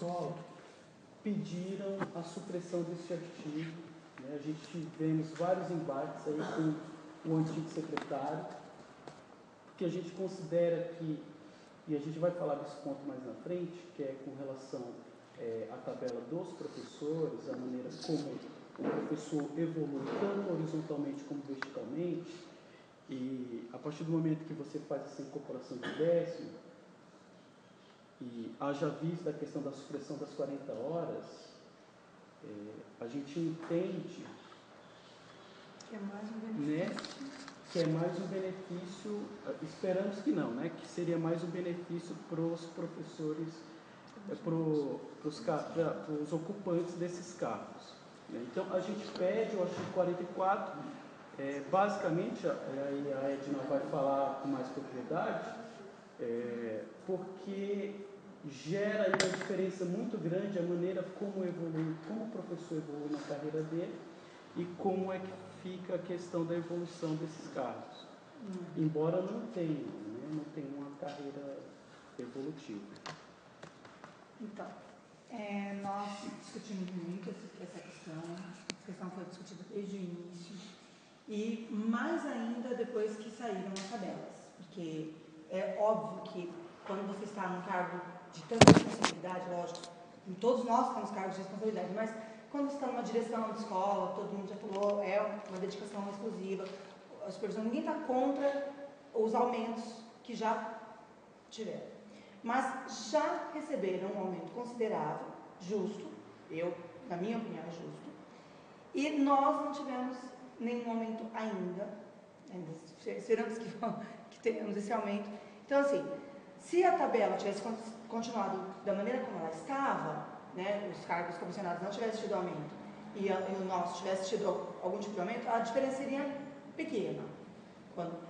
escola pediram a supressão desse artigo. Né? A gente tivemos vários embates aí com o antigo secretário, porque a gente considera que, e a gente vai falar desse ponto mais na frente, que é com relação à tabela dos professores, a maneira como o professor evolui tanto horizontalmente como verticalmente, e a partir do momento que você faz essa incorporação de décimo, e haja vista a questão da supressão das 40 horas, a gente entende que é mais um benefício. Né, que é mais um benefício, esperamos que não, né, que seria mais um benefício para os professores, para os ocupantes desses cargos. Né? Então, a gente pede o artigo 44, basicamente, aí a Edna vai falar com mais propriedade, porque gera aí uma diferença muito grande a maneira como evolui, como o professor evolui na carreira dele e como é que fica a questão da evolução desses cargos. Embora não tenha, né, não tenha uma carreira evolutiva. Então, nós discutimos muito essa questão foi discutida desde o início, e mais ainda depois que saíram as tabelas, porque é óbvio que quando você está num cargo de tanta responsabilidade, lógico, todos nós temos cargos de responsabilidade, mas quando você está numa direção de escola, todo mundo já falou, é uma dedicação exclusiva, a supervisão, ninguém está contra os aumentos que já tiveram, mas já receberam um aumento considerável, justo, na minha opinião, é justo, e nós não tivemos nenhum aumento ainda esperamos que tenhamos esse aumento. Então, assim, se a tabela tivesse continuado da maneira como ela estava, né, os cargos comissionados não tivessem tido aumento e o nosso tivesse tido algum tipo de aumento, a diferença seria pequena,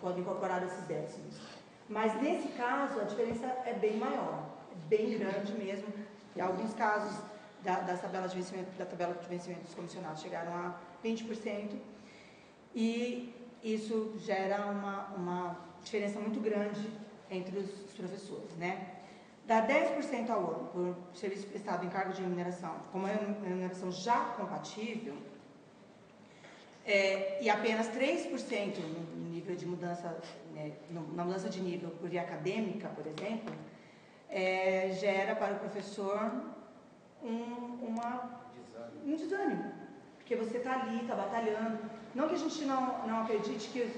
quando incorporado esses décimos. Mas, nesse caso, a diferença é bem maior, é bem grande mesmo. Em alguns casos da tabela de vencimento dos comissionados chegaram a 20%, e isso gera uma diferença muito grande entre os professores, né? Dá 10% ao ano por serviço prestado em cargo de remuneração, com uma remuneração já compatível, e apenas 3% no nível de mudança, né, na mudança de nível por via acadêmica, por exemplo, gera para o professor um desânimo, porque você está ali, está batalhando. Não que a gente não acredite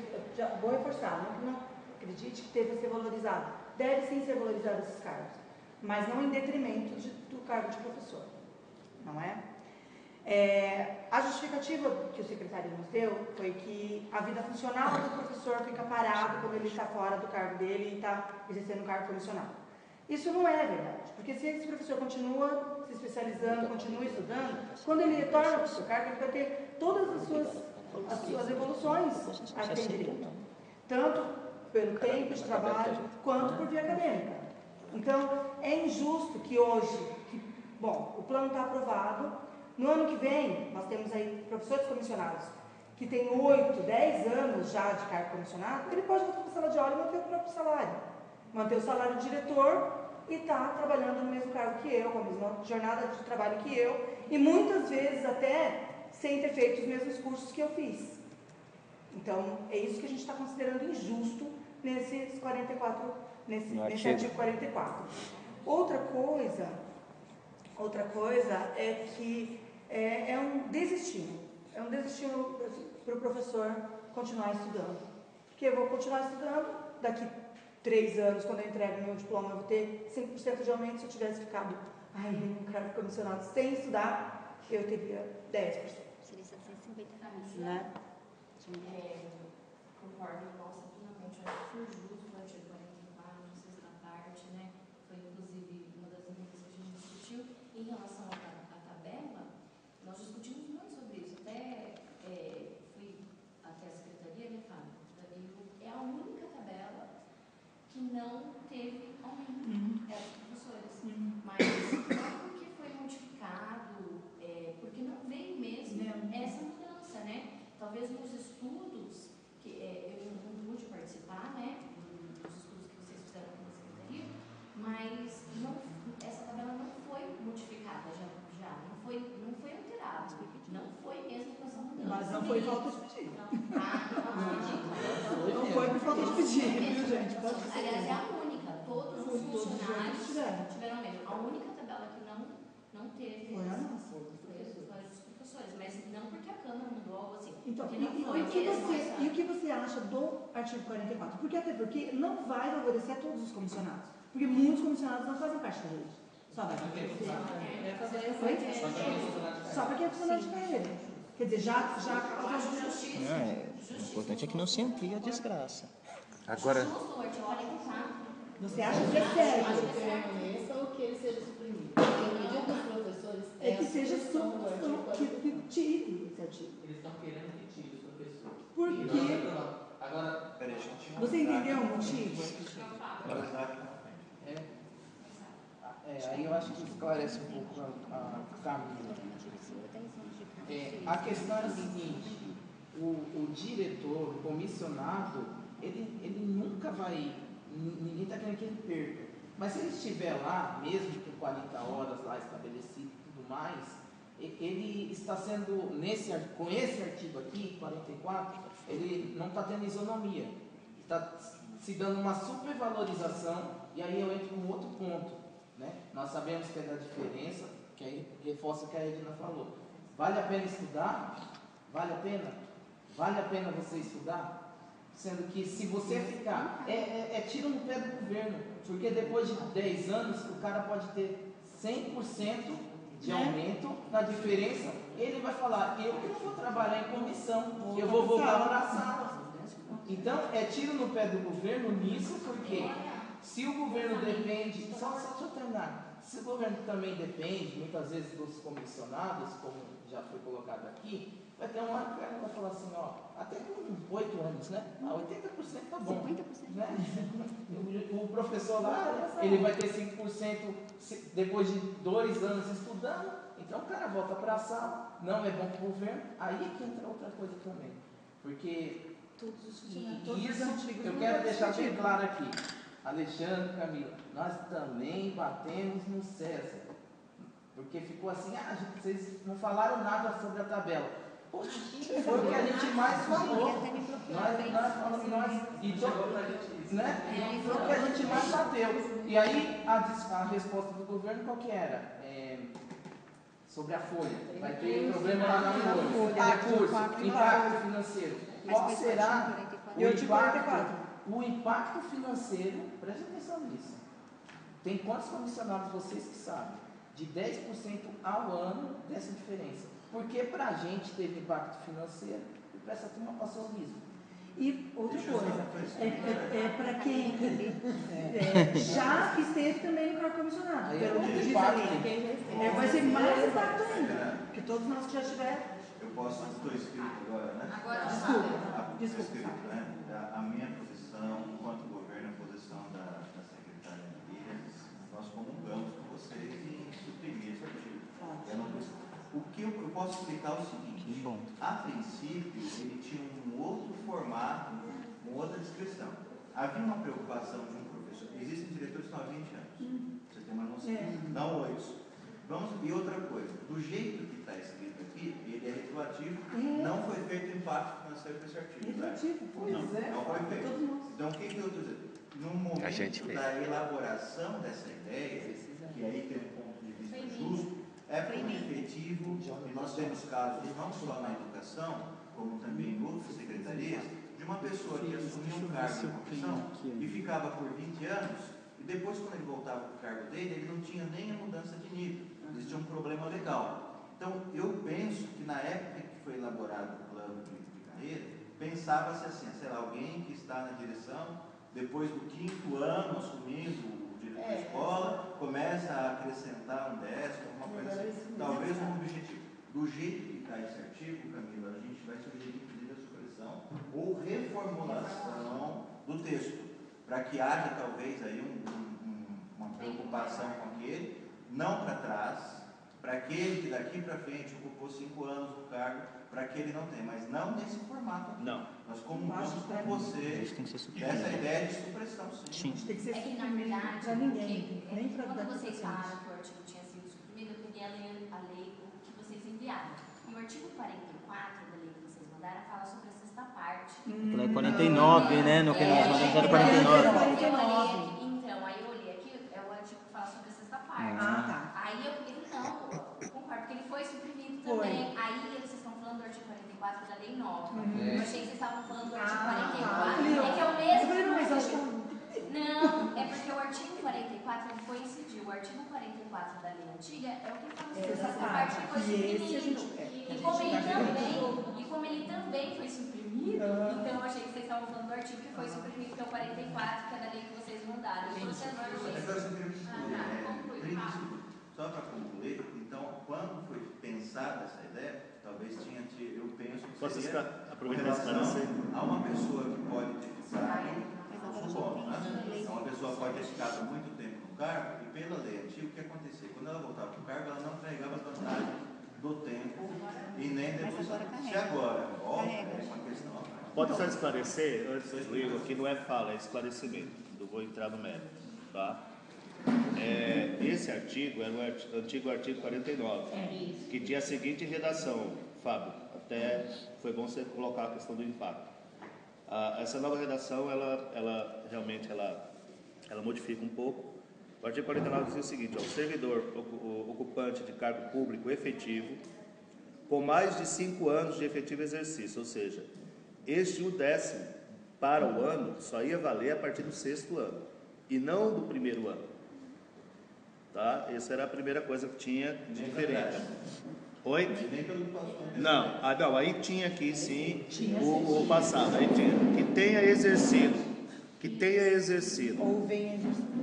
vou reforçar, não acredite que deve ser valorizado. Deve sim ser valorizado esses cargos, mas não em detrimento do cargo de professor, não é? A justificativa que o secretário nos deu foi que a vida funcional do professor fica parado quando ele está fora do cargo dele e está exercendo um cargo comissionado. Isso não é verdade, porque se esse professor continua se especializando, continua estudando, quando ele retorna para o seu cargo, ele vai ter todas as suas evoluções a que tem direito, tanto pelo tempo de trabalho, quanto por via acadêmica. Então, é injusto que hoje, o plano está aprovado, no ano que vem, nós temos aí professores comissionados que têm 8, 10 anos já de cargo comissionado, ele pode voltar para a sala de aula e manter o próprio salário, manter o salário do diretor e está trabalhando no mesmo cargo que eu, com a mesma jornada de trabalho que eu, e muitas vezes até sem ter feito os mesmos cursos que eu fiz. Então, é isso que a gente está considerando injusto nesses 44, nesse artigo 44. Outra coisa é que é um desestímulo para o professor continuar estudando. Porque eu vou continuar estudando, daqui 3 anos, quando eu entrego meu diploma, eu vou ter 5% de aumento. Se eu tivesse ficado num cargo comissionado sem estudar, eu teria 10%. Seria 750 reais. Né? Concordo, nossa, finalmente, acho que foi justo o artigo 44, sexta parte, né? Foi, inclusive, uma das emendas que a gente discutiu. Em relação à tabela, nós discutimos muito sobre isso. Até fui até a secretaria, né, Fábio? É a única tabela que não teve aumento. É dos professores. Mas não porque foi modificado, porque não veio mesmo essa mudança, né? Talvez nos estudos, que eu não pude participar, né, 44. Não foi mesmo com essa mudança. Mas não foi falta de pedir. Não Não foi por falta de pedir, viu, gente? Pode ser. Aliás, é a única. Todos os funcionários tiveram. tiveram mesmo. A única tabela que não teve Foi a nossa. foi dos professores, mas não porque a Câmara mudou algo assim. Então, Porque não foi e o que você acha do artigo 44? Porque até porque não vai favorecer todos os comissionados. Porque muitos comissionados não fazem parte da rede. Só vai favorecer. Só para quem é funcionário de carreira. Quer dizer, já O importante é que não se amplie a desgraça. Agora, Justo o artigo 44. você acha que é sério? Permaneça ou que ele seja suprimido? Porque o pedido dos professores É que seja que que tire esse artigo. Eles estão querendo que tire os professores. Por E quê? Agora, peraí, deixa eu continuar. Você entendeu o motivo? Aí eu acho que esclarece um pouco a Camila. A questão é a seguinte, o diretor, o comissionado, ele nunca vai, ninguém está querendo que ele perca. Mas se ele estiver lá, mesmo com 40 horas lá estabelecido e tudo mais, ele está sendo, com esse artigo aqui, 44, ele não está tendo isonomia. Está se dando uma supervalorização, e aí eu entro num outro ponto. Né? Nós sabemos que é da diferença, que aí reforça o que a Edna falou. Vale a pena estudar? Vale a pena? Vale a pena você estudar? Sendo que se você ficar, é tiro no pé do governo, porque depois de 10 anos o cara pode ter 100% de aumento na diferença, ele vai falar, eu que não vou trabalhar em comissão, eu vou voltar para a sala. Então é tiro no pé do governo nisso, porque se o governo depende, só deixa eu terminar, se o governo também depende, muitas vezes, dos comissionados, como já foi colocado aqui, vai ter uma hora que vai falar assim, ó, até com 8 anos, né? 80% tá bom. 50%. Né? O professor lá, ele vai ter 5% depois de 2 anos estudando, então o cara volta para a sala, não é bom para o governo, aí é que entra outra coisa também. Porque isso eu quero deixar bem claro aqui. Alexandre, Camila, nós também batemos no César, porque ficou assim, gente, vocês não falaram nada sobre a tabela. Poxa, foi o que a gente mais falou. Nós falamos, né? Foi o que a gente mais bateu. E aí a resposta do governo qual que era? Sobre a folha. Vai ter problema lá na folha. Recurso, impacto financeiro. Qual será o impacto financeiro? Preste atenção nisso. Tem quantos comissionados vocês que sabem? De 10% ao ano dessa diferença. Porque para a gente teve impacto financeiro e para essa turma passou liso. E outra coisa, para quem já esteve também no cargo comissionado. Pelo que diz ali, vai ser mais impacto ainda. Porque todos nós que já tiveram. Eu posso, estou escrito agora, né? Agora, Desculpa. Escrito, né? A minha posição, enquanto governo, a posição da secretária Maria, nós comungamos com vocês em suprimir esse artigo. O que eu posso explicar é o seguinte: a princípio, ele tinha um outro formato, uma outra descrição. Havia uma preocupação de um professor. Existem diretores que estão há 20 anos. Você tem uma noção? Não 8. E outra coisa, do jeito que está escrito aqui, ele é retroativo, não foi feito impacto financeiro com esse artigo. Não foi feito. Então, o que eu estou dizendo? No momento da elaboração dessa ideia, que aí tem um ponto de vista justo, é por efetivo, e nós temos casos não só na educação, como também em outras secretarias, de uma pessoa que assumia um cargo em comissão e ficava por 20 anos, e depois, quando ele voltava para o cargo dele, ele não tinha nem a mudança de nível, existia um problema legal. Então, eu penso que na época que foi elaborado o plano de carreira, pensava-se assim, sei lá, alguém que está na direção, depois do 5º ano, assumindo o diretor da escola, começa a acrescentar um 10º, alguma coisa assim. Talvez um objetivo. Do jeito que está esse artigo, Camila, a gente vai sugerir pedir a supressão ou reformulação do texto, para que haja talvez aí uma preocupação com aquele, não para trás, para aquele que daqui para frente ocupou 5 anos o cargo, para que ele não tenha, mas não nesse formato aqui. Não. Nós comungamos com você dessa ideia de supressão, sim. Tem que ser que, na verdade, para ninguém, nem para quando vocês falaram que o artigo tinha sido suprimido, eu peguei a lei, o que vocês enviaram. artigo 44 da lei que vocês mandaram fala sobre a sexta parte. É 49, né? No que nós mandamos era 49. Então, aí eu olhei aqui, é o artigo que fala sobre a sexta parte. Tá. Aí eu concordo, porque ele foi suprimido também. Aí vocês estão falando do artigo 44 da lei nova. Eu achei que vocês estavam falando do artigo 44. É que é o mesmo. Não, é porque o artigo 44 ele foi incidir. O artigo 44 da lei antiga é o que fala sobre essa parte que foi suprimido. E como ele também foi suprimido, então eu achei que vocês estavam falando do artigo que foi suprimido, que é o 44, que é da lei que vocês mandaram. Só para concluir, então, quando foi pensada essa ideia, talvez eu penso que seria com relação a uma pessoa que pode ter ficado, uma pessoa pode ter ficado muito tempo no cargo, e pela lei antiga, o que acontecia? Quando ela voltava para o cargo, ela não carregava vantagem do tempo e nem depois. Se agora, é uma questão. Pode só esclarecer, antes do Igor, que não é fala, é esclarecimento. Eu vou entrar no mérito, tá? Esse artigo era o antigo artigo 49, que tinha a seguinte redação, Fábio, até foi bom você colocar a questão do impacto. Essa nova redação, ela realmente modifica um pouco. O artigo 49 diz o seguinte: o servidor ocupante de cargo público efetivo com mais de 5 anos de efetivo exercício, ou seja, este o 10º para o ano só ia valer a partir do 6º ano e não do primeiro ano, tá? Essa era a primeira coisa que tinha de diferente. Oi? Não, aí tinha aqui sim o passado, aí tinha que tenha exercido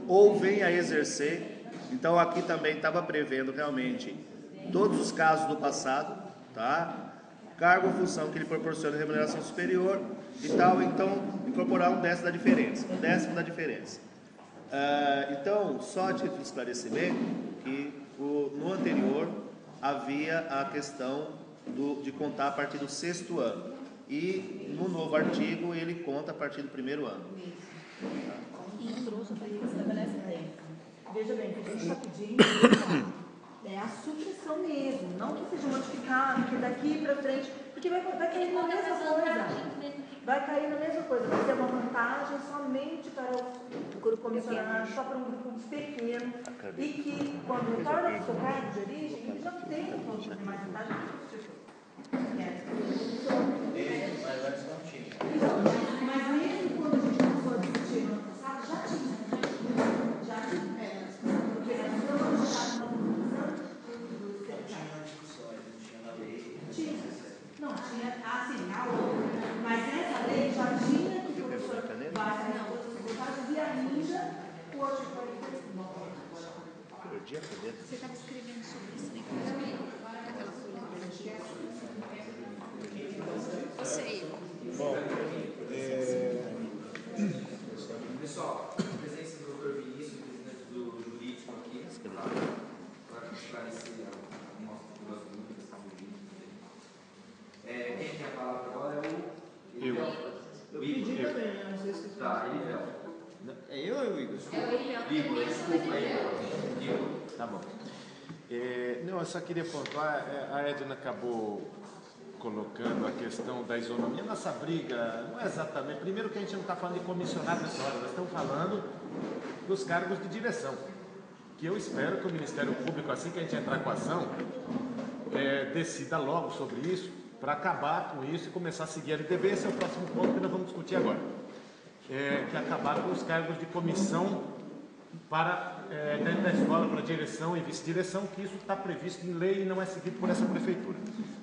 ou venha a exercer. Então aqui também estava prevendo realmente todos os casos do passado, tá? Cargo ou função que lhe proporciona remuneração superior e tal, então incorporar um décimo da diferença. Então, só a título de esclarecimento, que no anterior havia a questão de contar a partir do 6º ano, e no novo artigo ele conta a partir do 1º ano. Veja bem, o que a gente está pedindo é a supressão mesmo, não que seja modificado, que daqui para frente, porque vai cair na mesma coisa. Vai cair na mesma coisa, vai ser uma vantagem somente para o grupo comissionado, só para um grupo pequeno, e que quando retorna para o seu cargo de origem, ele não tem como fazer mais vantagem que o substituto. Mas antes não tinha. Mas mesmo quando a gente começou a discutir no ano passado, já tinha. Porque nós estamos já não tinha, mas essa lei já tinha que o professor vai sair na outra secretária e ainda o artigo 49. Você estava escrevendo sobre isso naquela folha branca. Você. Bom, pessoal, a presença do Dr. Vinícius, presidente do jurídico aqui, para esclarecer algumas dúvidas que surgiram. Quem tem a palavra agora é o Igor. Eu pedi também, não sei se você... Tá, Elivel. É eu ou é o Igor? Igor, desculpa aí. Igor. Tá bom. Não, eu só queria pontuar, a Edna acabou colocando a questão da isonomia. Nossa briga não é exatamente... Primeiro que a gente não está falando de comissionado nessa hora, nós estamos falando dos cargos de direção. Que eu espero que o Ministério Público, assim que a gente entrar com a ação, decida logo sobre isso, para acabar com isso e começar a seguir a LDB. Esse é o próximo ponto que nós vamos discutir agora. Que é acabar com os cargos de comissão dentro da escola para direção e vice-direção, que isso está previsto em lei e não é seguido por essa prefeitura.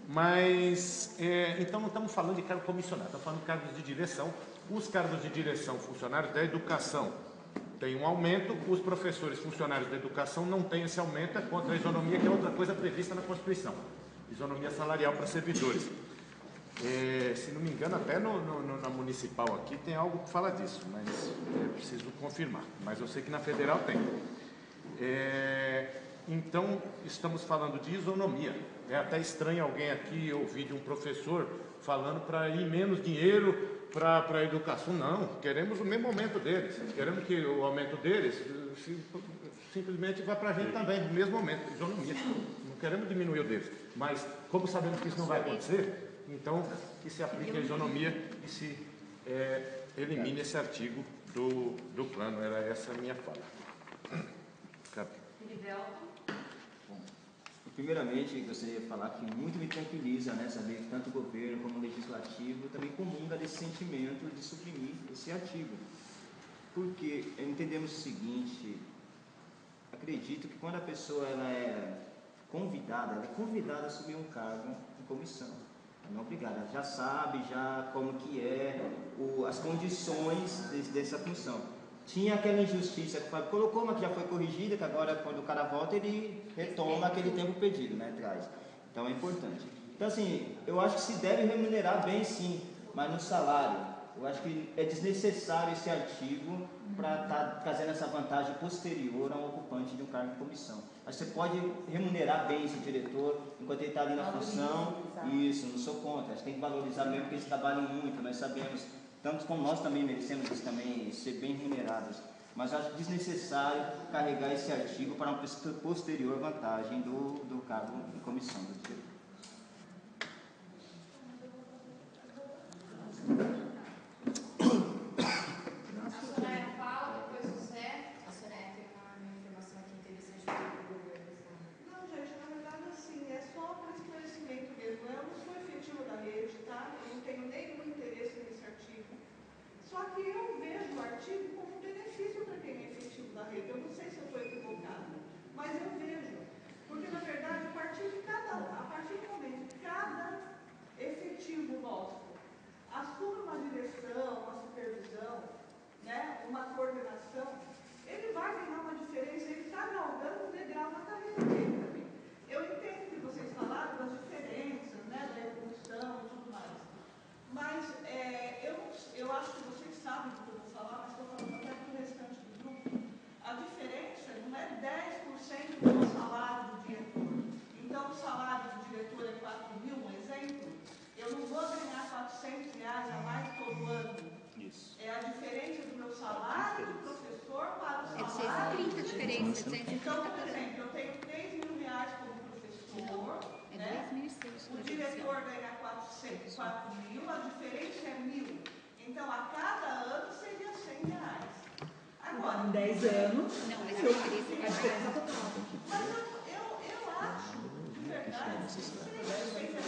Mas, então não estamos falando de cargo comissionado, estamos falando de cargos de direção. Os cargos de direção, funcionários da educação, tem um aumento, os professores funcionários da educação não têm esse aumento, é contra a isonomia, que é outra coisa prevista na Constituição. Isonomia salarial para servidores. Se não me engano, até na municipal aqui tem algo que fala disso, mas preciso confirmar. Mas eu sei que na federal tem. Então, estamos falando de isonomia. É até estranho alguém aqui ouvir de um professor falando para ir menos dinheiro para a educação. Não, queremos o mesmo aumento deles. Queremos que o aumento deles simplesmente vá para a gente também, o mesmo aumento. Isonomia. Não queremos diminuir o deles. Mas, como sabemos que isso não vai acontecer, então que se aplique a isonomia e se elimine esse artigo do plano. Era essa a minha fala. Primeiramente, gostaria de falar que muito me tranquiliza, né, saber que tanto o governo como o legislativo também comunga desse sentimento de suprimir esse artigo. Porque entendemos o seguinte, acredito que quando a pessoa ela é convidada a assumir um cargo em comissão. Ela não é obrigada, ela já sabe já como que as condições dessa função. Tinha aquela injustiça que o Fábio colocou, mas que já foi corrigida, que agora quando o cara volta ele retoma aquele tempo perdido, né, atrás. Então é importante. Então assim, eu acho que se deve remunerar bem sim, mas no salário. Eu acho que é desnecessário esse artigo para estar trazendo essa vantagem posterior a um ocupante de um cargo de comissão. Mas você pode remunerar bem esse diretor enquanto ele está ali na função. Isso, não sou contra. A gente tem que valorizar mesmo porque eles trabalham muito, nós sabemos. Tanto como nós também merecemos isso também, ser bem remunerados. Mas acho desnecessário carregar esse artigo para uma posterior vantagem do cargo de comissão do diretor. A Soraya fala, depois o Zé. A Soraya tem uma informação aqui interessante para o governo. Não, gente, na verdade, assim, é só para esclarecimento mesmo. Eu não sou efetiva da rede, tá? Eu não tenho nenhum interesse nesse artigo. Só que eu vejo o artigo como um benefício para quem é efetivo da rede. Eu não sei se eu estou equivocada, mas eu vejo. Porque, na verdade, a partir do momento que cada efetivo nosso assume uma direção, uma supervisão, né, uma coordenação, ele vai ganhar uma diferença, ele está galgando um degrau na carreira dele também. Eu entendo que vocês falaram das diferenças, né, da evolução e tudo mais. Mas eu acho que vocês sabem do que eu vou falar, mas estou falando até para o restante do grupo. A diferença não é 10% do salário do diretor. Então, o salário do diretor é 4 mil, um exemplo. Eu não vou ganhar R$400 a mais todo ano. Isso. É a diferença do meu salário do professor para o salário do diretor. Então, por exemplo, eu tenho R$3 mil como professor. Né? O diretor ganha 4 mil, a diferença é 1.000. Então, a cada ano seria R$100. Agora, em 10 anos, não, mas a diferença total. Mas eu acho, de verdade, que seria para quem está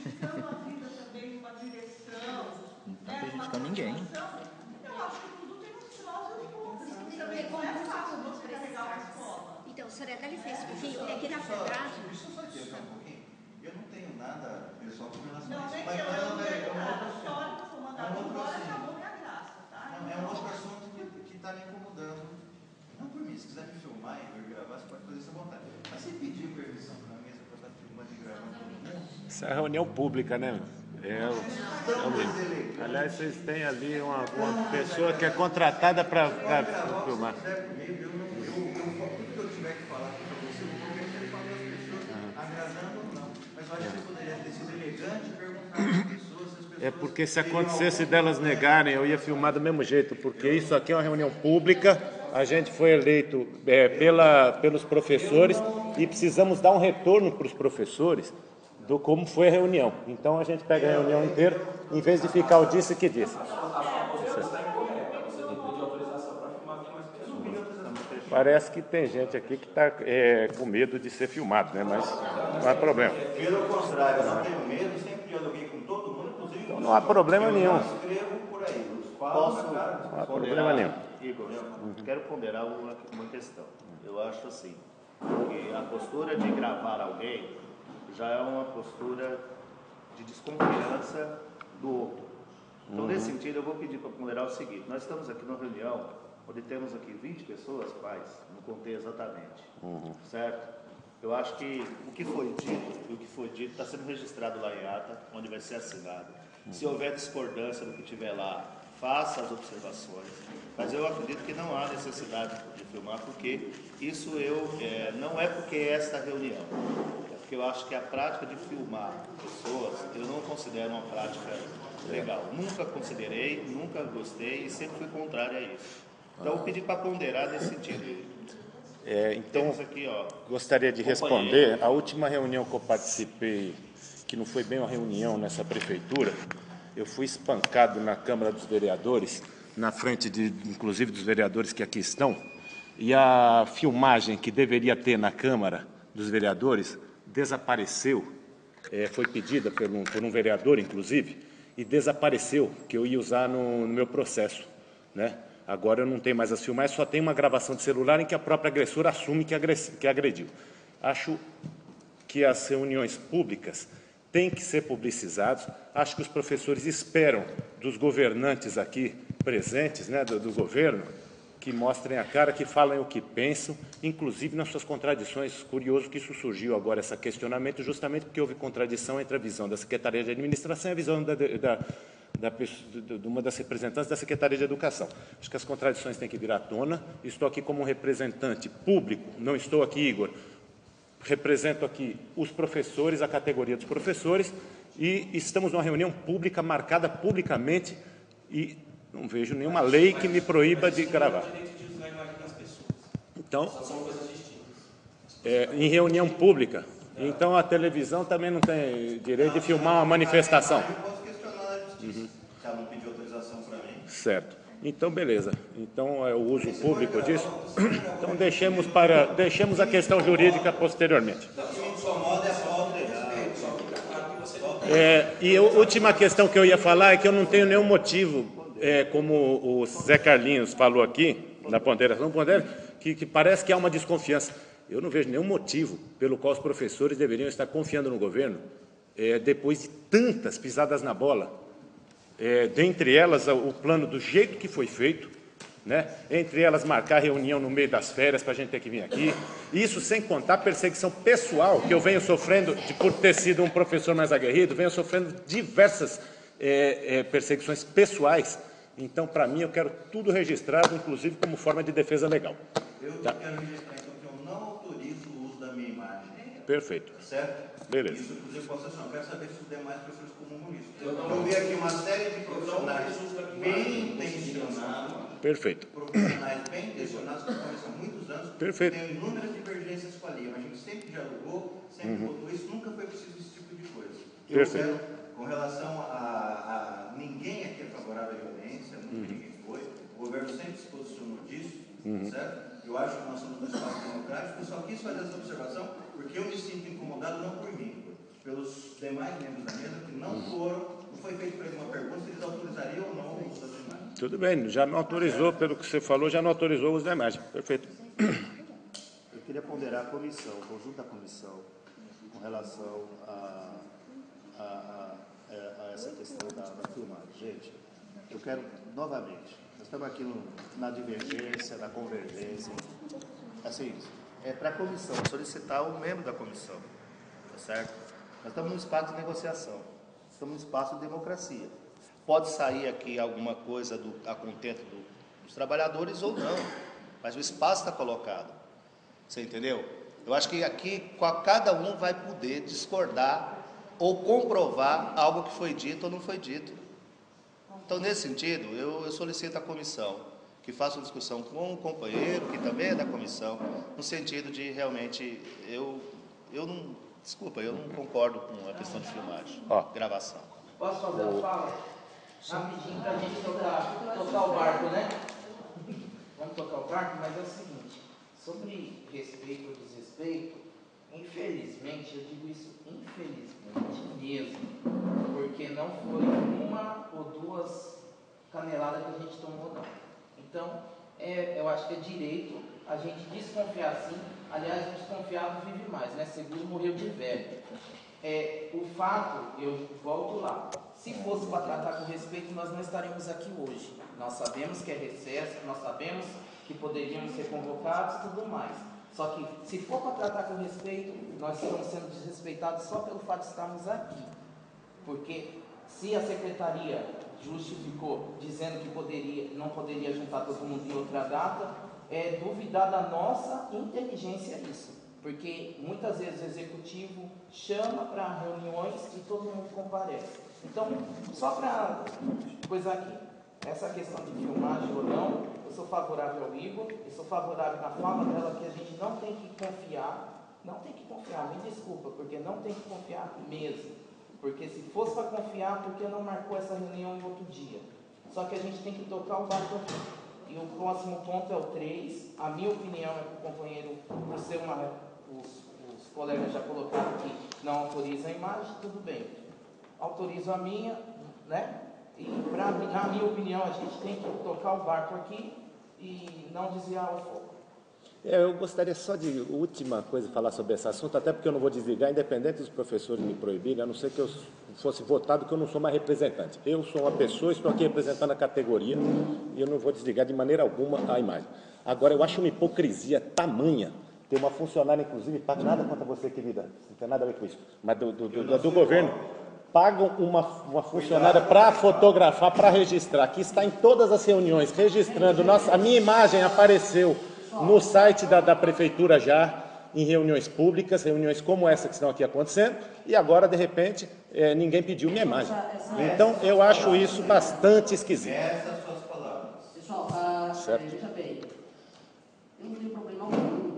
dedicando a vida também numa direção, não está prejudicando ninguém. Eu acho que tudo tem os prós e os contras. Também não é fácil você carregar uma escola. Então, Soraya, dá licença, porque aqui na Febrage... Deixa eu só adiantar um pouquinho. Eu não tenho nada pessoal com relação não, a isso. Mas eu não tenho nada. Só que for mandado embora, acabou minha graça, tá? Não, é um outro assunto que está me incomodando. Não por mim, se quiser me filmar e gravar, você pode fazer isso à vontade. Mas você pediu permissão para a mesa para estar filmando e gravando todo mundo? Isso é reunião pública, né? Aliás, vocês têm ali uma pessoa que é contratada para filmar. Tudo que eu tiver que falar aqui para você, eu vou prometer para as pessoas, agradando ou não. Mas eu acho que você poderia ter sido elegante e perguntar para as pessoas se as pessoas... É porque se acontecesse delas negarem, eu ia filmar do mesmo jeito, porque isso aqui é uma reunião pública, a gente foi eleito pelos professores e precisamos dar um retorno para os professores do como foi a reunião. Então a gente pega a reunião inteira, em vez de ficar o disse que disse. Parece que tem gente aqui que está com medo de ser filmado, né? Mas não há problema. Pelo contrário, eu não tenho medo, sempre dialoguei com todo mundo, inclusive então não há problema nenhum. Escrevo por aí, não há problema nenhum. Igor, quero ponderar uma questão. Eu acho assim, que a postura de gravar alguém já é uma postura de desconfiança do outro. Então, nesse sentido, eu vou pedir para ponderar o seguinte: nós estamos aqui numa reunião onde temos aqui 20 pessoas, pais, não contei exatamente, certo? Eu acho que o que foi dito está sendo registrado lá em ata, onde vai ser assinado. Se houver discordância do que tiver lá, faça as observações, mas eu acredito que não há necessidade de filmar, porque isso não é porque é esta reunião, é porque eu acho que a prática de filmar pessoas, eu não considero uma prática legal. Nunca considerei, nunca gostei e sempre fui contrário a isso. Então eu pedi para ponderar nesse sentido. Então, aqui, ó, gostaria de responder. A última reunião que eu participei, que não foi bem uma reunião nessa prefeitura, eu fui espancado na Câmara dos Vereadores, na frente, inclusive, dos vereadores que aqui estão, e a filmagem que deveria ter na Câmara dos Vereadores desapareceu, foi pedida por um vereador, inclusive, e desapareceu, que eu ia usar no meu processo, né? Agora eu não tenho mais as filmagens, só tem uma gravação de celular em que a própria agressora assume que agrediu. Acho que as reuniões públicas têm que ser publicizadas. Acho que os professores esperam dos governantes aqui presentes, né, do governo, que mostrem a cara, que falem o que pensam, inclusive nas suas contradições. Curioso que isso surgiu agora, esse questionamento, justamente porque houve contradição entre a visão da Secretaria de Administração e a visão de uma das representantes da Secretaria de Educação. Acho que as contradições têm que vir à tona. Estou aqui como um representante público, não estou aqui, Igor, represento aqui os professores, a categoria dos professores, e estamos numa reunião pública, marcada publicamente, e não vejo nenhuma lei que me proíba de gravar. Então, em reunião pública, então a televisão também não tem direito de filmar uma manifestação. Se ela não pedir autorização para mim. Certo. Então, beleza. Então, é o uso público disso. Então, deixemos a questão jurídica posteriormente. E a última questão que eu ia falar é que eu não tenho nenhum motivo, como o Zé Carlinhos falou aqui, na ponderação, que parece que há uma desconfiança. Eu não vejo nenhum motivo pelo qual os professores deveriam estar confiando no governo, depois de tantas pisadas na bola. Dentre elas, o plano do jeito que foi feito, né? Entre elas, marcar reunião no meio das férias para a gente ter que vir aqui. Isso sem contar a perseguição pessoal que eu venho sofrendo, por ter sido um professor mais aguerrido, venho sofrendo diversas perseguições pessoais. Então, para mim, eu quero tudo registrado, inclusive como forma de defesa legal. Eu quero registrar, então, que eu não autorizo o uso da minha imagem. Perfeito. Certo? Beleza. Isso, inclusive, posso assim, eu quero saber se os demais professores comungam isso. Eu vi aqui uma série de profissionais bem intencionados. Perfeito. Profissionais bem intencionados que começam há muitos anos. Perfeito. Tem inúmeras divergências com a lei, mas a gente sempre dialogou, sempre votou isso, nunca foi preciso esse tipo de coisa. Eu quero, com relação a ninguém aqui é favorável à violência, nunca ninguém foi. O governo sempre se posicionou disso, certo? Eu acho que nós somos um espaço democrático. Eu só quis fazer essa observação porque eu me sinto incomodado, não por mim, pelos demais membros da mesa que não foi feito para eles uma pergunta se eles autorizariam ou não o uso das imagens. Tudo bem, já não autorizou, pelo que você falou, já não autorizou o uso da imagem. Perfeito. Eu queria ponderar a comissão, o conjunto da comissão, com relação a essa questão da filmagem. Gente, eu quero, novamente, nós estamos aqui na divergência, na convergência, assim, para a comissão, solicitar o membro da comissão, tá certo? Nós estamos num espaço de negociação, estamos num espaço de democracia. Pode sair aqui alguma coisa a contento dos trabalhadores ou não, mas o espaço está colocado, você entendeu? Eu acho que aqui cada um vai poder discordar ou comprovar algo que foi dito ou não foi dito. Então, nesse sentido, eu solicito à comissão que faça uma discussão com um companheiro, que também é da comissão, no sentido de realmente, eu não concordo com a questão de filmagem, gravação. Posso fazer uma fala? Rapidinho para a gente tocar o barco, né? Vamos tocar o barco, mas é o seguinte, sobre respeito ou desrespeito, infelizmente, eu digo isso infelizmente mesmo, porque não foi uma ou duas caneladas que a gente tomou, não. Então, eu acho que é direito a gente desconfiar sim. Aliás, desconfiado vive mais, né? Seguro morreu de velho. O fato, eu volto lá, se fosse para tratar com respeito, nós não estaríamos aqui hoje. Nós sabemos que é recesso, nós sabemos que poderíamos ser convocados e tudo mais. Só que, se for para tratar com respeito, nós estamos sendo desrespeitados só pelo fato de estarmos aqui. Porque se a secretaria justificou dizendo que não poderia juntar todo mundo em outra data, é duvidar da nossa inteligência isso. Porque muitas vezes o executivo chama para reuniões e todo mundo comparece. Então, só para coisa aqui, essa questão de filmagem ou não, sou favorável ao Igor, eu sou favorável na fala dela que a gente não tem que confiar, me desculpa, porque não tem que confiar mesmo. Porque se fosse para confiar, por que não marcou essa reunião em outro dia? Só que a gente tem que tocar o barco aqui. E o próximo ponto é o 3. A minha opinião é que o companheiro, por ser os colegas já colocaram que não autorizam a imagem, tudo bem. Autorizo a minha, né? E na minha opinião, a gente tem que tocar o barco aqui e não desviar o foco. Eu gostaria só de última coisa falar sobre esse assunto, até porque eu não vou desligar, independente dos professores me proibirem, a não ser que eu fosse votado, que eu não sou mais representante. Eu sou uma pessoa, estou aqui representando a categoria e eu não vou desligar de maneira alguma a imagem. Agora, eu acho uma hipocrisia tamanha ter uma funcionária, inclusive, paga nada contra você, querida, não tem nada a ver com isso, mas do governo, pagam uma funcionária para fotografar, para registrar, que está em todas as reuniões, registrando. A minha imagem apareceu no site da prefeitura já, em reuniões públicas, reuniões como essa que estão aqui acontecendo, e agora, de repente, ninguém pediu minha imagem. Então, eu acho isso bastante esquisito. Essas suas palavras. Pessoal, veja bem, eu não tenho problema algum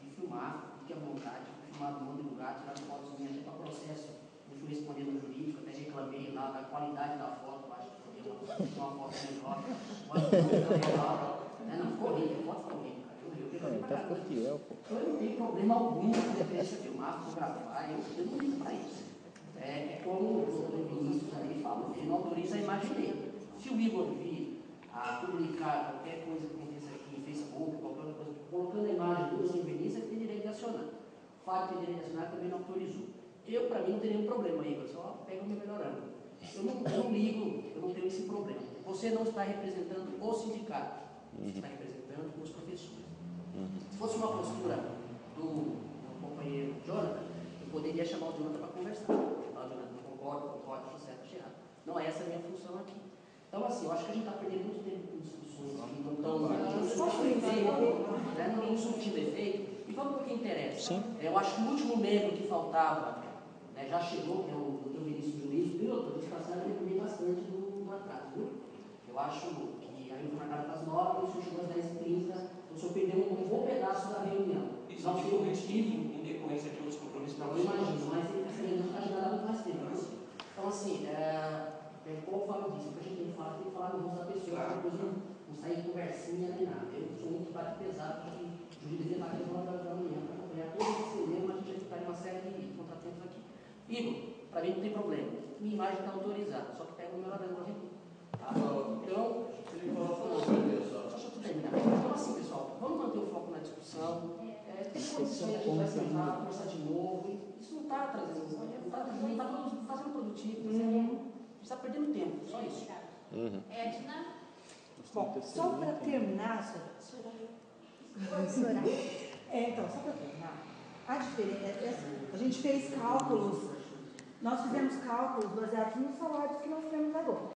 de filmar, fique à vontade, filmar do mundo lugar, tirar fotos minhas para processo, eu fui responder no jurídico, até reclamei lá da qualidade da foto, acho que podia uma foto melhor, não ficou horrível, a foto ficou horrível. Eu não tenho problema algum de deixar filmar, fotografar, eu não ligo para isso. É como o doutor Vinícius ali falou, ele não autoriza a imagem dele. Se o Igor vir a publicar qualquer coisa que aconteça aqui em Facebook, qualquer coisa, colocando a imagem do doutor Vinícius, ele tem direito de acionar. O Fábio tem direito de acionar, também não autorizou. Eu, para mim, não tenho nenhum problema, Igor, só pega o meu melhor ângulo. Eu não ligo, eu não tenho esse problema. Você não está representando o sindicato, você está representando os professores. Se fosse uma postura do companheiro Jonathan, eu poderia chamar o Jonathan para conversar. Falar, Jonathan, não concordo, estou certo, errado. Não é essa a minha função aqui. Então, assim, eu acho que a gente está perdendo muito tempo com discussões que não estão surtindo efeito. E vamos para o que interessa. Eu acho que o último membro que faltava, né, já chegou, que é o Dr. Vinícius Juiz, viu, doutor? De passagem, eu reclamei bastante do atraso, viu? Eu acho que a reunião marcada para as 9, o senhor chegou às 10h30. O senhor perdeu um bom pedaço da reunião. Isso não foi motivo em decorrência de outros compromissos para você. Eu imagino, mas essa reunião está ajudando muito mais tempo. Então, assim, como o Fábio disse, o que a gente tem que falar no rosto da pessoa, claro. Depois não sair de conversinha nem nada. Eu sou muito bate pesado, porque o juiz devia estar aqui às 9 da manhã para acompanhar todo esse cinema, a gente vai ficar em uma série de contratempos aqui. Igor, para mim não tem problema. Minha imagem está autorizada, só que pega o meu ladrão aqui. Então, deixa eu terminar. Então, assim, pessoal, vamos manter o foco na discussão. Tem condições, a gente vai sentar, conversar de novo. Isso não está trazendo, não está sendo produtivo, a gente está perdendo tempo, só isso. Edna? Bom, só para terminar, então, só para terminar, a diferença é assim, a gente fez cálculos, nós fizemos cálculos baseados nos salários que nós temos agora.